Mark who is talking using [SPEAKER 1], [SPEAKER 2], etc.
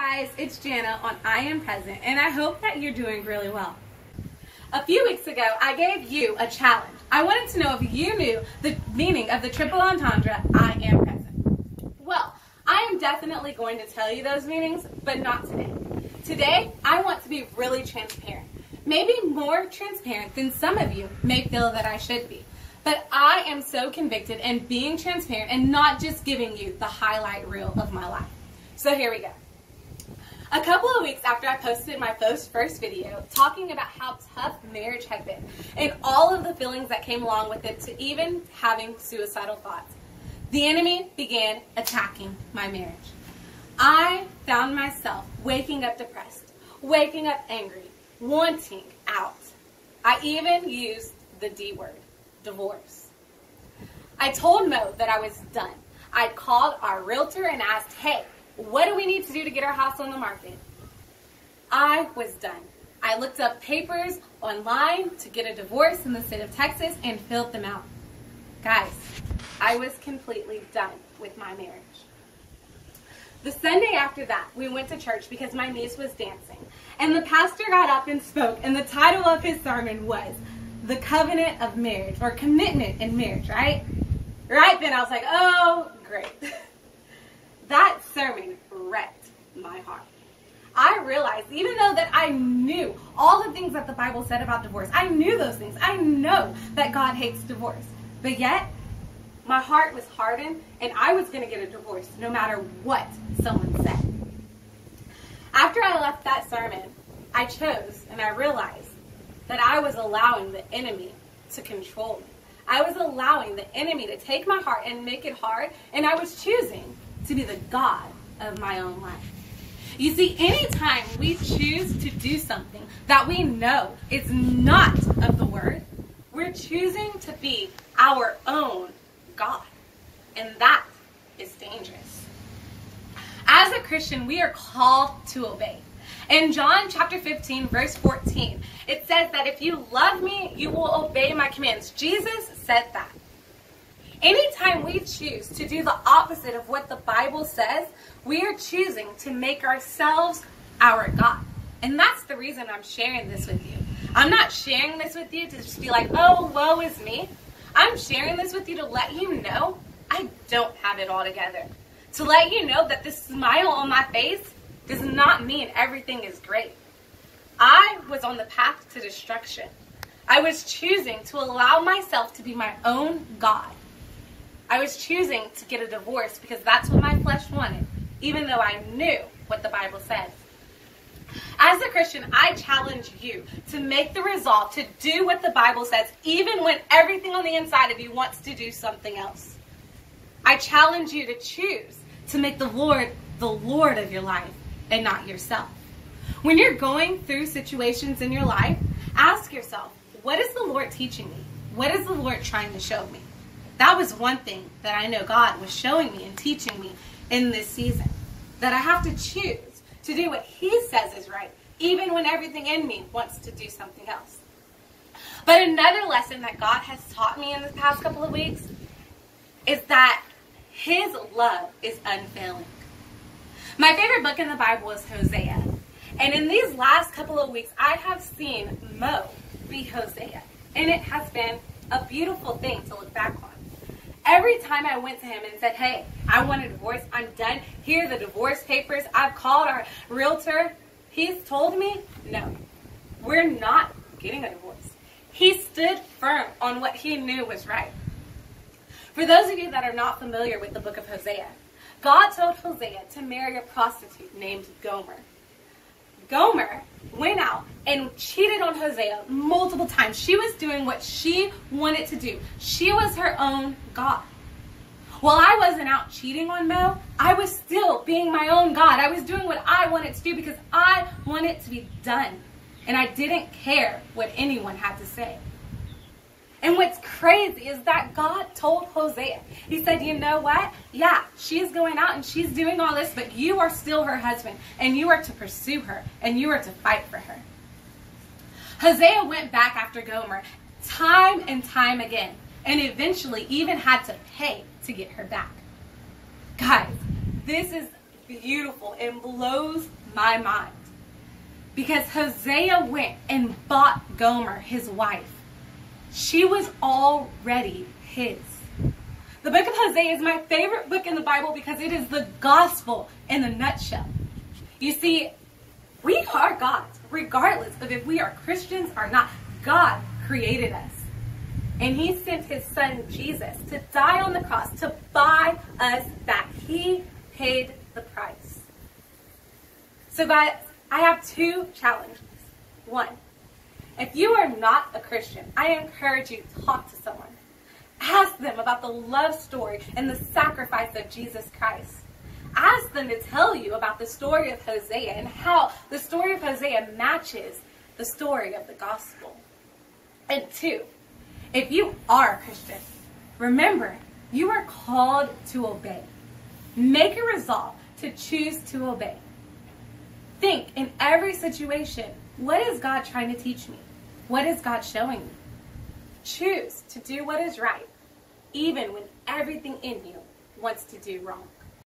[SPEAKER 1] guys, it's Jana on I Am Present, and I hope that you're doing really well. A few weeks ago, I gave you a challenge. I wanted to know if you knew the meaning of the triple entendre, I am present. Well, I am definitely going to tell you those meanings, but not today. Today, I want to be really transparent. Maybe more transparent than some of you may feel that I should be. But I am so convicted in being transparent and not just giving you the highlight reel of my life. So here we go. A couple of weeks after I posted my first video talking about how tough marriage had been and all of the feelings that came along with it to even having suicidal thoughts, the enemy began attacking my marriage. I found myself waking up depressed, waking up angry, wanting out. I even used the D word, divorce. I told Mo that I was done. I'd called our realtor and asked, hey, what do we need to do to get our house on the market? I was done. I looked up papers online to get a divorce in the state of Texas and filled them out. Guys, I was completely done with my marriage. The Sunday after that, we went to church because my niece was dancing. And the pastor got up and spoke, and the title of his sermon was The Covenant of Marriage, or Commitment in Marriage, right? Right then I was like, oh, great. That sermon wrecked my heart. I realized, even though that I knew all the things that the Bible said about divorce, I knew those things. I know that God hates divorce. But yet, my heart was hardened, and I was going to get a divorce no matter what someone said. After I left that sermon, I chose and I realized that I was allowing the enemy to control me. I was allowing the enemy to take my heart and make it hard, and I was choosing to be the God of my own life. You see, anytime we choose to do something that we know is not of the Word, we're choosing to be our own God. And that is dangerous. As a Christian, we are called to obey. In John chapter 15, verse 14, it says that if you love me, you will obey my commands. Jesus said that. Anytime we choose to do the opposite of what the Bible says, we are choosing to make ourselves our God. And that's the reason I'm sharing this with you. I'm not sharing this with you to just be like, oh, woe is me. I'm sharing this with you to let you know I don't have it all together. To let you know that this smile on my face does not mean everything is great. I was on the path to destruction. I was choosing to allow myself to be my own God. I was choosing to get a divorce because that's what my flesh wanted, even though I knew what the Bible says. As a Christian, I challenge you to make the resolve to do what the Bible says, even when everything on the inside of you wants to do something else. I challenge you to choose to make the Lord of your life and not yourself. When you're going through situations in your life, ask yourself, what is the Lord teaching me? What is the Lord trying to show me? That was one thing that I know God was showing me and teaching me in this season. That I have to choose to do what He says is right, even when everything in me wants to do something else. But another lesson that God has taught me in the past couple of weeks is that His love is unfailing. My favorite book in the Bible is Hosea. And in these last couple of weeks, I have seen Mo be Hosea. And it has been a beautiful thing to look back on. Every time I went to him and said, hey, I want a divorce, I'm done, here are the divorce papers, I've called our realtor, he's told me, no, we're not getting a divorce. He stood firm on what he knew was right. For those of you that are not familiar with the book of Hosea, God told Hosea to marry a prostitute named Gomer. Gomer went out and cheated on Hosea multiple times. She was doing what she wanted to do. She was her own God. While I wasn't out cheating on Mo, I was still being my own God. I was doing what I wanted to do because I wanted to be done. And I didn't care what anyone had to say. And what's crazy is that God told Hosea, He said, you know what? Yeah, she's going out and she's doing all this, but you are still her husband, and you are to pursue her, and you are to fight for her. Hosea went back after Gomer time and time again, and eventually even had to pay to get her back. Guys, this is beautiful and blows my mind. Because Hosea went and bought Gomer, his wife. She was already his. The book of Hosea is my favorite book in the Bible because it is the gospel in a nutshell. You see, we are God's, regardless of if we are Christians or not. God created us. And he sent his son Jesus to die on the cross to buy us back. He paid the price. So guys, I have two challenges. One, if you are not a Christian, I encourage you to talk to someone. Ask them about the love story and the sacrifice of Jesus Christ. Ask them to tell you about the story of Hosea and how the story of Hosea matches the story of the gospel. And two, if you are a Christian, remember, you are called to obey. Make a resolve to choose to obey. Think in every situation, what is God trying to teach me? What is God showing me? Choose to do what is right, even when everything in you wants to do wrong.